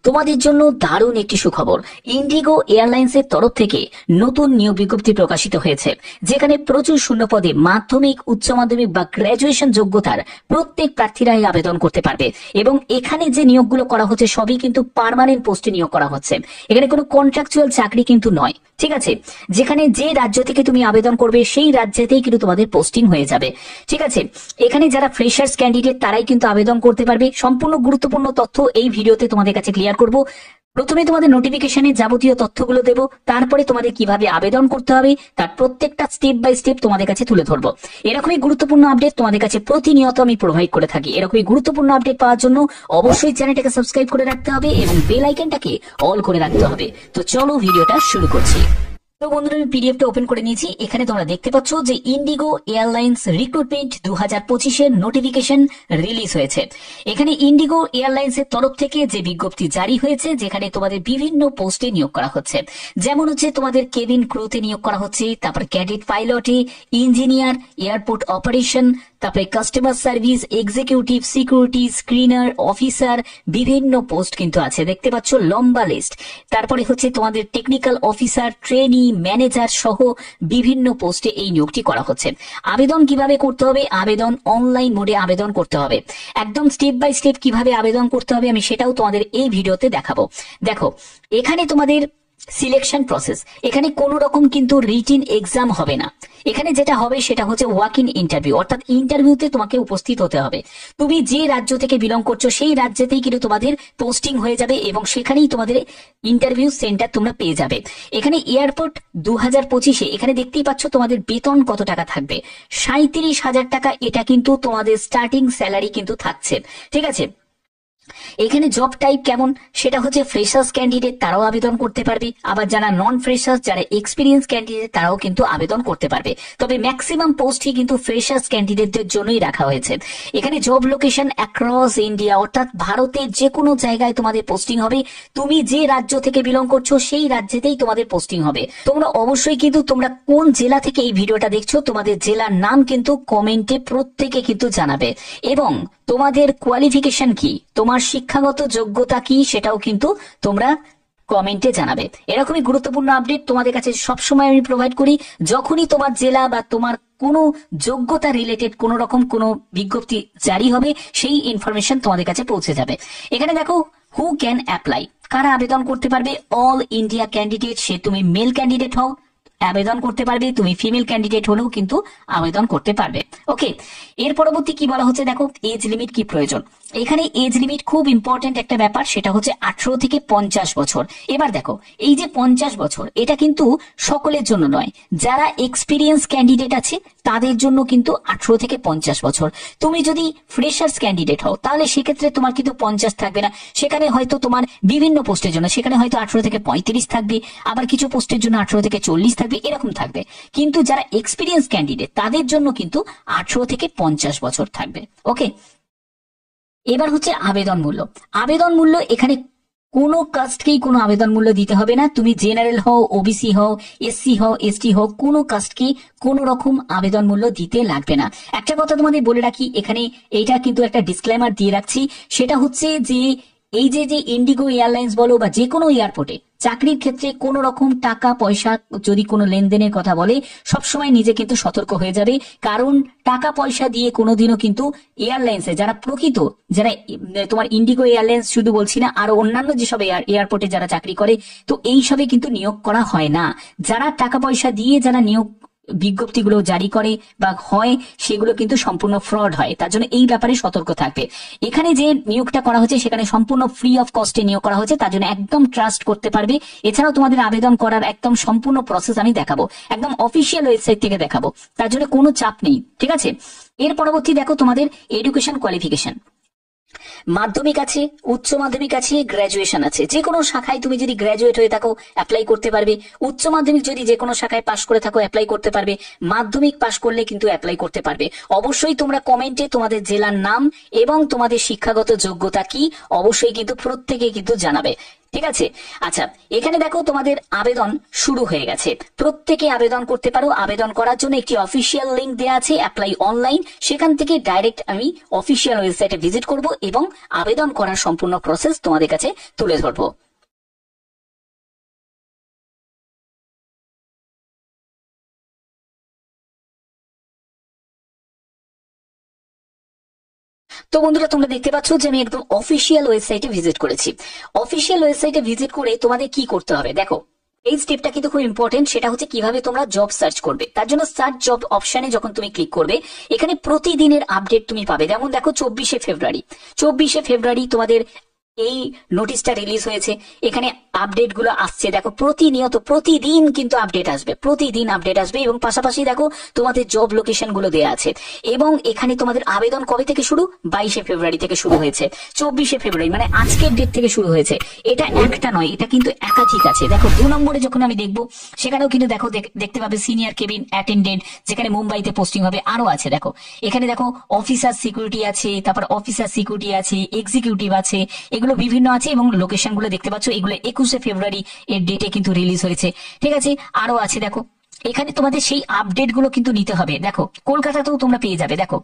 তোমাদের জন্য দারুণ একটি সুখবর। ইন্ডিগো এয়ারলাইন্সের তরফ থেকে নতুন নিয়োগ বিজ্ঞপ্তি প্রকাশিত হয়েছে, যেখানে প্রচুর শূন্যপদে মাধ্যমিক, উচ্চ মাধ্যমিক বা গ্র্যাজুয়েশন যোগ্যতার প্রত্যেক প্রার্থীরাই আবেদন করতে পারবে। এবং এখানে যে নিয়োগগুলো করা হচ্ছে সবই কিন্তু পার্মানেন্ট পোস্টে নিয়োগ করা হচ্ছে, এখানে কোনো কন্ট্রাকচুয়াল চাকরি কিন্তু নয়। ঠিক আছে, যেখানে যে রাজ্য থেকে তুমি আবেদন করবে সেই রাজ্যেতেই কিন্তু তোমাদের পোস্টিং হয়ে যাবে। ঠিক আছে, এখানে যারা ফ্রেশার্স ক্যান্ডিডেট তারাই কিন্তু আবেদন করতে পারবে। সম্পূর্ণ গুরুত্বপূর্ণ তথ্য এই ভিডিওতে তোমাদের কাছে ক্লিয়ার করব। প্রথমে তোমাদের নোটিফিকেশনে যাবতীয় তথ্যগুলো দেবো, তারপরে তোমাদের কিভাবে আবেদন করতে হবে তার প্রত্যেকটা স্টেপ বাই স্টেপ তোমাদের কাছে তুলে ধরবো। এরকমই গুরুত্বপূর্ণ আপডেট তোমাদের কাছে প্রতিনিয়ত আমি প্রোভাইড করে থাকি। এরকমই গুরুত্বপূর্ণ আপডেট পাওয়ার জন্য অবশ্যই চ্যানেলটাকে সাবস্ক্রাইব করে রাখতে হবে এবং বেল আইকনটাকে অল করে রাখতে হবে। তো চলো ভিডিওটা শুরু করছি। তো বন্ধুরা, আমি পিডিএফটা ওপেন করে নিয়েছি। এখানে তোমরা দেখতে পাচ্ছ যে ইন্ডিগো এয়ারলাইন্স রিক্রুটমেন্ট 2025-এর নোটিফিকেশন রিলিজ হয়েছে। এখানে ইন্ডিগো এয়ারলাইন্সের তরফ থেকে যে বিজ্ঞপ্তি জারি হয়েছে, যেখানে তোমাদের বিভিন্ন পোস্টে নিয়োগ করা হচ্ছে। যেমন হচ্ছে তোমাদের কেবিন ক্রুতে নিয়োগ করা হচ্ছে, তারপর ক্যাডেট পাইলটে, ইঞ্জিনিয়ার, এয়ারপোর্ট অপারেশন, তারপরে customer service, executive, security, screener, officer, বিভিন্ন পোস্ট কিন্তু আছে। দেখতে পাচ্ছ লম্বা লিস্ট। তারপরে হচ্ছে তোমাদের টেকনিক্যাল অফিসার, ট্রেনি, ম্যানেজার সহ বিভিন্ন পোস্টে এই নিয়োগটি করা হচ্ছে। আবেদন কিভাবে করতে হবে? আবেদন অনলাইন মোডে আবেদন করতে হবে। একদম স্টেপ বাই স্টেপ কিভাবে আবেদন করতে হবে আমি সেটাও তোমাদের এই ভিডিওতে দেখাবো। দেখো, এখানে তোমাদের সিলেকশন প্রসেস, এখানে কোনো রকম কিন্তু রিটিন এক্সাম হবে না। এখানে যেটা হবে সেটা হচ্ছে ওয়াক ইন ইন্টারভিউ, অর্থাৎ ইন্টারভিউতে তোমাকে উপস্থিত হতে হবে। তুমি যে রাজ্য থেকে বিলং করছো সেই রাজ্যেতেই কিন্তু তোমাদের পোস্টিং হয়ে যাবে এবং সেখানেই তোমাদের ইন্টারভিউ সেন্টার তোমরা পেয়ে যাবে। এখানে এয়ারপোর্ট 2025-এ এখানে দেখতেই পাচ্ছ তোমাদের বেতন কত টাকা থাকবে, 37,000 টাকা। এটা কিন্তু তোমাদের স্টার্টিং স্যালারি কিন্তু থাকছে। ঠিক আছে, এখানে জব টাইপ কেমন সেটা হচ্ছে ফ্রেশার্স ক্যান্ডিডেট তারাও আবেদন করতে পারবে, আবার যারা নন ফ্রেশার্স, যারা এক্সপিরিয়েন্স ক্যান্ডিডেট তারাও কিন্তু আবেদন করতে পারবে। তবে ম্যাক্সিমাম পোস্টই কিন্তু ফ্রেশার্স ক্যান্ডিডেটদের জন্যই রাখা হয়েছে। এখানে জব লোকেশন অ্যাক্রস ইন্ডিয়া, অর্থাৎ ভারতের যে কোনো জায়গায় তোমাদের পোস্টিং হবে। তুমি যে রাজ্য থেকে বিলং করছো সেই রাজ্যেতেই তোমাদের পোস্টিং হবে। তোমরা অবশ্যই কিন্তু তোমরা কোন জেলা থেকে এই ভিডিওটা দেখছো তোমাদের জেলার নাম কিন্তু কমেন্টে প্রত্যেকে কিন্তু জানাবে, এবং তোমাদের কোয়ালিফিকেশন কি, তোমার শিক্ষাগত যোগ্যতা কি সেটাও কিন্তু তোমরা কমেন্টে জানাবে। এরকমই গুরুত্বপূর্ণ আপডেট তোমাদের কাছে সবসময় আমি প্রোভাইড করি। যখনই তোমার জেলা বা তোমার কোনো যোগ্যতা রিলেটেড কোন রকম কোনো বিজ্ঞপ্তি জারি হবে সেই ইনফরমেশন তোমাদের কাছে পৌঁছে যাবে। এখানে দেখো হু ক্যান অ্যাপ্লাই, কারা আবেদন করতে পারবে? অল ইন্ডিয়া ক্যান্ডিডেট, সে তুমি মেল ক্যান্ডিডেট হও আবেদন করতে পারবে, তুমি ফিমেল ক্যান্ডিডেট হলেও কিন্তু আবেদন করতে পারবে। ওকে, এর পরবর্তী কি বলা হচ্ছে দেখো, এজ লিমিট কি প্রয়োজন। এখানে এজ লিমিট খুব ইম্পর্টেন্ট একটা ব্যাপার, সেটা হচ্ছে 18 থেকে 50 বছর। এবার দেখো, এই যে 50 বছর এটা কিন্তু সকলের জন্য নয়, যারা এক্সপিরিয়েন্স ক্যান্ডিডেট আছে তাদের জন্য কিন্তু 18 থেকে 50 বছর। তুমি যদি ফ্রেশার্স ক্যান্ডিডেট হও তাহলে সেক্ষেত্রে তোমার কিন্তু 50 থাকবে না, সেখানে হয়তো তোমার বিভিন্ন পোস্টের জন্য সেখানে হয়তো 18 থেকে 35 থাকবে, আবার কিছু পোস্টের জন্য 18 থেকে 40 থাকবে, এরকম থাকবে। কিন্তু যারা এক্সপিরিয়েন্স ক্যান্ডিডেট তাদের জন্য কিন্তু 18 থেকে 50 বছর থাকবে। ওকে, এবার হচ্ছে আবেদন মূল্য। আবেদন মূল্য এখানে কোনো কাস্টকেই কোনো আবেদন মূল্য দিতে হবে না। তুমি জেনারেল হও, ওবিসি হও, এসসি হও, এসটি হও, কোনো কাস্টকেই কোনো রকম আবেদন মূল্য দিতে লাগবে না। একটা কথা তোমাদের বলে রাখি, এখানে এইটা কিন্তু একটা ডিসক্লেমার দিয়ে রাখছি, সেটা হচ্ছে যে এই যে ইন্ডিগো এয়ারলাইন্স বলো বা যে কোনো এয়ারপোর্টে চাকরির ক্ষেত্রে কোন রকম টাকা পয়সা যদি কোনো লেনদেনের কথা বলে সবসময় নিজে কিন্তু সতর্ক হয়ে যাবে। কারণ টাকা পয়সা দিয়ে কোনোদিনও কিন্তু এয়ারলাইন্সে যারা প্রকৃত, যারা তোমার ইন্ডিগো এয়ারলাইন্স শুধু বলছি না, আরো অন্যান্য যেসব এয়ারপোর্টে যারা চাকরি করে, তো এইসবে কিন্তু নিয়োগ করা হয় না। যারা টাকা পয়সা দিয়ে যারা নিয়োগ বিজ্ঞপ্তিগুলো জারি করে বা হয় সেগুলো কিন্তু সম্পূর্ণ ফ্রড হয়, তার জন্য এই ব্যাপারে সতর্ক থাকবে। এখানে যে নিয়োগটা করা হচ্ছে সেখানে সম্পূর্ণ ফ্রি অফ কস্টে নিয়োগ করা হচ্ছে, তার জন্য একদম ট্রাস্ট করতে পারবে। এছাড়াও তোমাদের আবেদন করার একদম সম্পূর্ণ প্রসেস আমি দেখাবো, একদম অফিসিয়াল ওয়েবসাইট থেকে দেখাবো, তার জন্য কোনো চাপ নেই। ঠিক আছে, এর পরবর্তী দেখো তোমাদের এডুকেশন কোয়ালিফিকেশন। মাধ্যমিক আছে, উচ্চ মাধ্যমিক আছে, গ্র্যাজুয়েশন আছে। যে কোনো শাখায় তুমি যদি গ্র্যাজুয়েট হয়ে থাকো অ্যাপ্লাই করতে পারবে। উচ্চ মাধ্যমিক যদি যে কোনো শাখায় পাশ করে থাকো অ্যাপ্লাই করতে পারবে। মাধ্যমিক পাশ করলে কিন্তু অ্যাপ্লাই করতে পারবে। অবশ্যই তোমরা কমেন্টে তোমাদের জেলার নাম এবং তোমাদের শিক্ষাগত যোগ্যতা কি অবশ্যই কিন্তু প্রত্যেকে কিন্তু জানাবে। ঠিক আছে। আচ্ছা, এখানে দেখো তোমাদের আবেদন শুরু হয়ে গেছে, প্রত্যেকে আবেদন করতে পারো। আবেদন করার জন্য একটি অফিসিয়াল লিংক দেওয়া আছে, অ্যাপ্লাই অনলাইন, সেখান থেকে ডাইরেক্ট আমি অফিসিয়াল ওয়েবসাইটে ভিজিট করব এবং আবেদন করার সম্পূর্ণ প্রসেস তোমাদের কাছে তুলে ধরবো। তো বন্ধুরা, তোমরা দেখতে পাচ্ছ যে আমি একদম অফিসিয়াল ওয়েবসাইটে ভিজিট করেছি। অফিসিয়াল ওয়েবসাইটে ভিজিট করে তোমাদের কি করতে হবে দেখো, এই স্টেপটা কিন্তু খুব ইম্পর্টেন্ট, সেটা হচ্ছে কিভাবে তোমরা জব সার্চ করবে। তার জন্য সার্চ জব অপশনে যখন তুমি ক্লিক করবে, এখানে প্রতিদিনের আপডেট তুমি পাবে। যেমন দেখো 24শে ফেব্রুয়ারি তোমাদের এই নোটিশটা রিলিজ হয়েছে, এখানে আপডেট গুলো আসছে। দেখো প্রতিনিয়ত প্রতিদিন কিন্তু আপডেট আসবে, প্রতিদিন আপডেট আসবে, এবং পাশাপাশি দেখো তোমাদের জব লোকেশন গুলো দেওয়া আছে। এবং এখানে তোমাদের আবেদন কবে থেকে শুরু, 22শে ফেব্রুয়ারি থেকে শুরু হয়েছে, 24শে ফেব্রুয়ারি মানে আজকের ডেট থেকে শুরু হয়েছে। এটা একটা নয়, এটা কিন্তু একাধিক আছে। দেখো 2 নম্বরে যখন আমি দেখবো, সেখানেও কিন্তু দেখো দেখতে পাবে সিনিয়র কেবিন অ্যাটেন্ডেন্ট, যেখানে মুম্বাইতে পোস্টিং হবে, আরো আছে। দেখো এখানে দেখো অফিসার সিকিউরিটি আছে, তারপর অফিসার সিকিউরিটি আছে, এক্সিকিউটিভ আছে, এগুলো বিভিন্ন আছে। এবং লোকেশন গুলো দেখতে পাচ্ছ, এগুলো 21শে ফেব্রুয়ারি এর ডেটে কিন্তু রিলিজ হয়েছে। ঠিক আছে, আরো আছে। দেখো এখানে তোমাদের সেই আপডেট গুলো কিন্তু নিতে হবে। দেখো কলকাতাতেও তোমরা পেয়ে যাবে। দেখো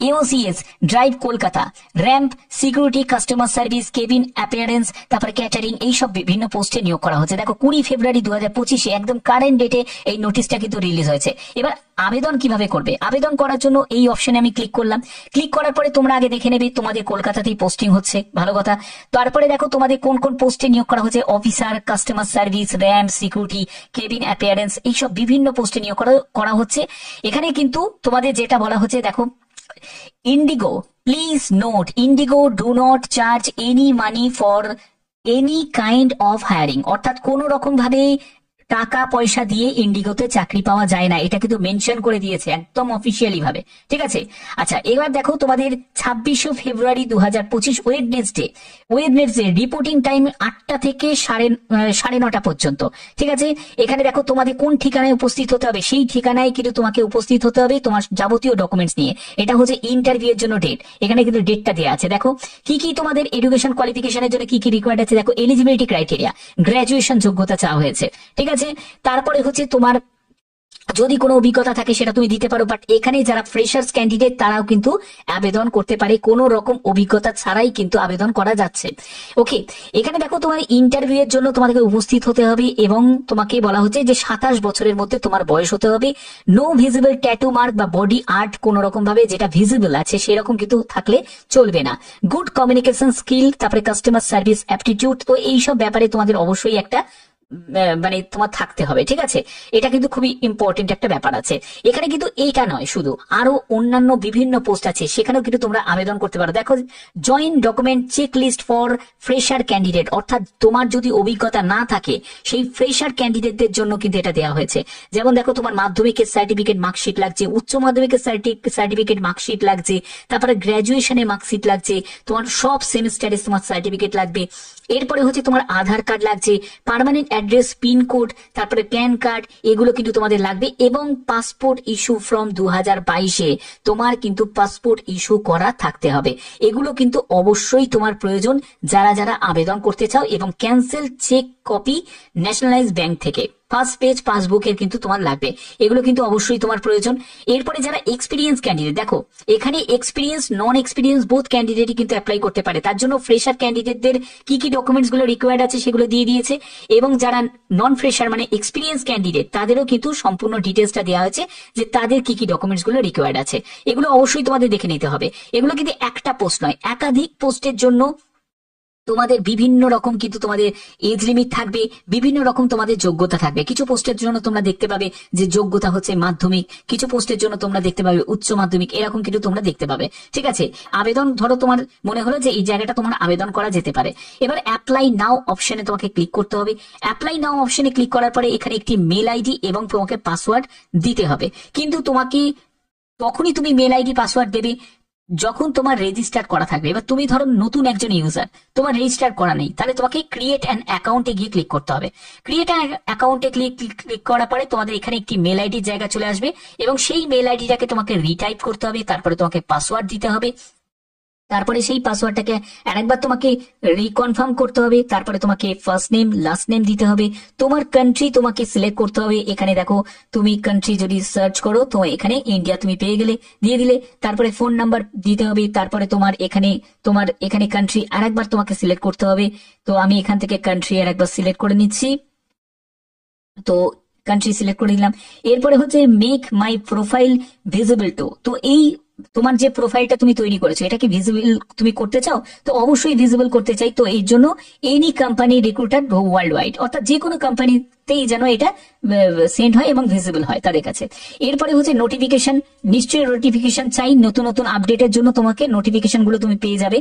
AOCS drive Kolkata, ramp security, customer service, cabin appearance, তারপরে ক্যাটারিং, এইসব বিভিন্ন পোস্টে নিয়োগ করা হচ্ছে। দেখো 20 ফেব্রুয়ারি 2025 একদম কারেন্ট ডেটে এই নোটিশটা কিন্তু রিলিজ হয়েছে। এবার আবেদন কিভাবে করবে, আবেদন করার জন্য এই অপশনে আমি ক্লিক করলাম। ক্লিক করার পরে তোমরা আগে দেখে নেবে তোমাদের কলকাতাতেই পোস্টিং হচ্ছে, ভালো কথা। তারপরে দেখো তোমাদের কোন কোন পোস্টে নিয়োগ করা হচ্ছে, officer, customer service, ramp security, cabin appearance, এইসব বিভিন্ন পোস্টে নিয়োগ করা হচ্ছে। এখানে কিন্তু তোমাদের যেটা বলা হচ্ছে, দেখো Indigo, please note, Indigo do not charge any money for any kind of hiring, অর্থাৎ কোনো রকম ভাবে টাকা পয়সা দিয়ে ইন্ডিগোতে চাকরি পাওয়া যায় না, এটা কিন্তু মেনশন করে দিয়েছে একদম অফিসিয়ালি ভাবে। ঠিক আছে। আচ্ছা, এবার দেখো তোমাদের 26শে ফেব্রুয়ারি 2025 ওয়েডনেসডে রিপোর্টিং টাইম 8টা থেকে সাড়ে 9টা পর্যন্ত। ঠিক আছে। এখানে দেখো তোমাদের কোন ঠিকানায় উপস্থিত হতে হবে, সেই ঠিকানায় কিন্তু তোমাকে উপস্থিত হতে হবে তোমার যাবতীয় ডকুমেন্টস নিয়ে। এটা হচ্ছে ইন্টারভিউ এর জন্য ডেট, এখানে কিন্তু ডেটটা দেওয়া আছে। দেখো কি কি তোমাদের এডুকেশন কোয়ালিফিকেশনের জন্য কি কি রিকোয়ার্ড আছে। দেখো এলিজিবিলিটি ক্রাইটেরিয়া, গ্রাজুয়েশন যোগ্যতা চাওয়া হয়েছে। ঠিক আছে। তারপরে হচ্ছে তোমার যদি কোনো অভিজ্ঞতা থাকে সেটা তুমি দিতে পারো, বাট এখানে যারা ফ্রেশার্স ক্যান্ডিডেট তারাও কিন্তু আবেদন করতে পারে, কোনো রকম অভিজ্ঞতা ছাড়াই কিন্তু আবেদন করা যাচ্ছে। ওকে, এখানে দেখো তোমার ইন্টারভিউ এর জন্য তোমাদেরকে উপস্থিত হতে হবে, এবং তোমাকে বলা হচ্ছে যে 27 বছরের মধ্যে তোমার বয়স হতে হবে। নো ভিজিবল ট্যাটু মার্ক বা বডি আর্ট কোন রকম ভাবে যেটা ভিজিবল আছে সেরকম কিন্তু থাকলে চলবে না। গুড কমিউনিকেশন স্কিল, তারপরে কাস্টমার সার্ভিস অ্যাপটিটিউড, তো এইসব ব্যাপারে তোমাদের অবশ্যই একটা মানে তোমার থাকতে হবে। ঠিক আছে, এটা কিন্তু খুবই ইম্পর্টেন্ট একটা ব্যাপার আছে। এখানে কিন্তু এইটা নয়, শুধু আরো অন্যান্য বিভিন্ন পোস্ট আছে, সেখানেও কিন্তু তোমরা আবেদন করতে পারো। দেখো join document checklist for fresher candidate, অর্থাৎ তোমার যদি অভিজ্ঞতা না থাকে সেই ফ্রেশার ক্যান্ডিডেটদের জন্য কিন্তু এটা দেওয়া হয়েছে। যেমন দেখো তোমার মাধ্যমিকের সার্টিফিকেট মার্কশিট লাগছে, উচ্চ মাধ্যমিকের সার্টিফিকেট মার্কশিট লাগছে, তারপরে গ্রাজুয়েশনের মার্কশিট লাগছে, তোমার সব সেমিস্টারে তোমার সার্টিফিকেট লাগবে। এরপরে হচ্ছে তোমার আধার কার্ড লাগছে, পার্মানেন্ট অ্যাড্রেস, পিনকোড, তারপরে প্যান কার্ড, এগুলো কিন্তু তোমাদের লাগবে। এবং পাসপোর্ট ইস্যু ফ্রম 2022 তোমার কিন্তু পাসপোর্ট ইস্যু করা থাকতে হবে। এগুলো কিন্তু অবশ্যই তোমার প্রয়োজন যারা যারা আবেদন করতে চাও। এবং cancel check copy nationalise bank থেকে, ফার্স্ট পেজ পাসবুকের কিন্তু তোমার লাগবে, এগুলো কিন্তু অবশ্যই তোমার প্রয়োজন। এরপরে যারা এক্সপিরিয়েন্স ক্যান্ডিডেট, দেখো এখানে এক্সপিরিয়েন্স নন এক্সপিরিয়েন্স বোথ ক্যান্ডিডেটই কিন্তু অ্যাপ্লাই করতে পারে। তার জন্য ফ্রেশার ক্যান্ডিডেটদের কি কি ডকুমেন্টস গুলো রিকোয়ার্ড আছে সেগুলো দিয়ে দিয়েছে, এবং যারা নন ফ্রেশার মানে এক্সপিরিয়েন্স ক্যান্ডিডেট তাদেরও কিন্তু সম্পূর্ণ ডিটেলসটা দেওয়া হয়েছে যে তাদের কি কি ডকুমেন্টস গুলো রিকোয়ার্ড আছে। এগুলো অবশ্যই তোমাদের দেখে নিতে হবে। এগুলো কিন্তু একটা পোস্ট নয়, একাধিক পোস্টের জন্য তোমাদের বিভিন্ন রকম কিন্তু তোমাদের এজ লিমিট থাকবে, বিভিন্ন রকম তোমাদের যোগ্যতা থাকবে। কিছু পোস্টের জন্য তোমরা দেখতে পাবে যে যোগ্যতা হচ্ছে মাধ্যমিক, কিছু পোস্টের জন্য তোমরা দেখতে পাবে উচ্চ মাধ্যমিক, এরকম কিন্তু তোমরা দেখতে পাবে। ঠিক আছে। আবেদন ধরো তোমার মনে হলো যে এই জায়গাটা তোমার আবেদন করা যেতে পারে, এবার অ্যাপ্লাই নাও অপশনে তোমাকে ক্লিক করতে হবে। অ্যাপ্লাই নাও অপশনে ক্লিক করার পরে এখানে একটি মেল আইডি এবং তোমাকে পাসওয়ার্ড দিতে হবে। কিন্তু তোমাকে তখনই তুমি মেল আইডি পাসওয়ার্ড দেবে যখন তোমার রেজিস্টার করা থাকবে। এবার তুমি ধরো নতুন একজন ইউজার, তোমার রেজিস্টার করা নেই, তাহলে তোমাকে ক্রিয়েট অ্যান অ্যাকাউন্টে গিয়ে ক্লিক করতে হবে। ক্রিয়েট অ্যাকাউন্টে ক্লিক করার পরে তোমাদের এখানে একটি মেল আইডির জায়গা চলে আসবে, এবং সেই মেল আইডিটাকে তোমাকে রিটাইপ করতে হবে, তারপরে তোমাকে পাসওয়ার্ড দিতে হবে। তারপরে সেই পাসওয়ার্ডটাকে আরেকবার তোমাকে রিকনফার্ম করতে হবে। তারপরে তোমাকে ফার্স্ট নেম লাস্ট নেম দিতে হবে, তোমার কান্ট্রি তোমাকে সিলেক্ট করতে হবে। এখানে দেখো তুমি কান্ট্রি যদি সার্চ করো তো এখানে ইন্ডিয়া তুমি পেয়ে গেলে, দিয়ে দিলে। তারপরে ফোন নাম্বার দিতে হবে। তারপরে তোমার এখানে কান্ট্রি আরেকবার তোমাকে সিলেক্ট করতে হবে। তো আমি এখান থেকে কান্ট্রি আরেকবার সিলেক্ট করে নিচ্ছি। তো কান্ট্রি সিলেক্ট করে দিলাম। এরপরে হচ্ছে মেক মাই প্রোফাইল ভিজিবল টু। তো এই তোমার যে প্রোফাইলটা তুমি তৈরি করেছো এটাকে ভিজিবল তুমি করতে চাও, তো অবশ্যই ভিজিবল করতে চাই। তো এর জন্য any company recruiter world wide, অর্থাৎ যে কোনো কোম্পানিতেই যেন এটা সেন্ড হয় এবং ভিজিবল হয় তাদের কাছে। এরপরে হচ্ছে নোটিফিকেশন, নিশ্চয়ই নোটিফিকেশন চাই, নতুন নতুন আপডেটের জন্য তোমাকে নোটিফিকেশন গুলো তুমি পেয়ে যাবে।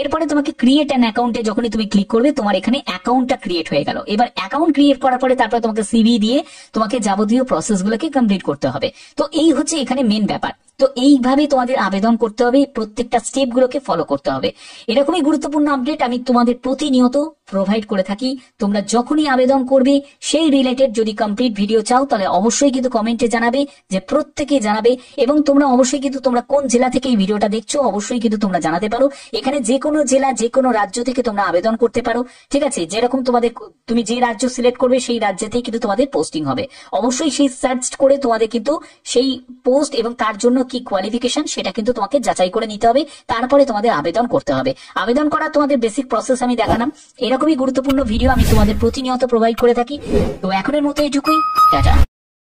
এরপরে তোমাকে ক্রিয়েট অ্যান অ্যাকাউন্টে যখনই তুমি ক্লিক করবে তোমার এখানে অ্যাকাউন্টটা ক্রিয়েট হয়ে গেল। এবার অ্যাকাউন্ট ক্রিয়েট করার পরে তারপরে তোমাকে সিভি দিয়ে তোমাকে যাবতীয় প্রসেস গুলোকে কমপ্লিট করতে হবে। তো এই হচ্ছে এখানে মেন ব্যাপার। তো এইভাবে তোমাদের আবেদন করতে হবে, প্রত্যেকটা স্টেপ গুলোকে ফলো করতে হবে। এরকমই গুরুত্বপূর্ণ আপডেট আমি তোমাদের প্রতিনিয়ত প্রোভাইড করে থাকি। তোমরা যখনই আবেদন করবে সেই রিলেটেড যদি কমপ্লিট ভিডিও চাও তাহলে অবশ্যই কিন্তু কমেন্টে জানাবে, যে প্রত্যেকে জানাবে। এবং তোমরা অবশ্যই কিন্তু তোমরা কোন জেলা থেকে এই ভিডিওটা দেখছো অবশ্যই কিন্তু তোমরা জানাতে পারো। এখানে যে কোনো জেলা যে কোনো রাজ্য থেকে তোমরা আবেদন করতে পারো, ঠিক আছে। যেরকম তুমি যে রাজ্য সিলেক্ট করবে সেই রাজ্যেই কিন্তু তোমাদের পোস্টিং হবে। অবশ্যই সেই সার্চ করে তোমাদের কিন্তু সেই পোস্ট এবং তার জন্য কি কোয়ালিফিকেশন সেটা কিন্তু তোমাকে যাচাই করে নিতে হবে। তারপরে তোমাদের আবেদন করতে হবে। আবেদন করা তোমাদের বেসিক প্রসেস আমি দেখালাম। এরকমই গুরুত্বপূর্ণ ভিডিও আমি তোমাদের প্রতিনিয়ত প্রোভাইড করে থাকি। তো এখনের মতো এটুকুই, টাটা।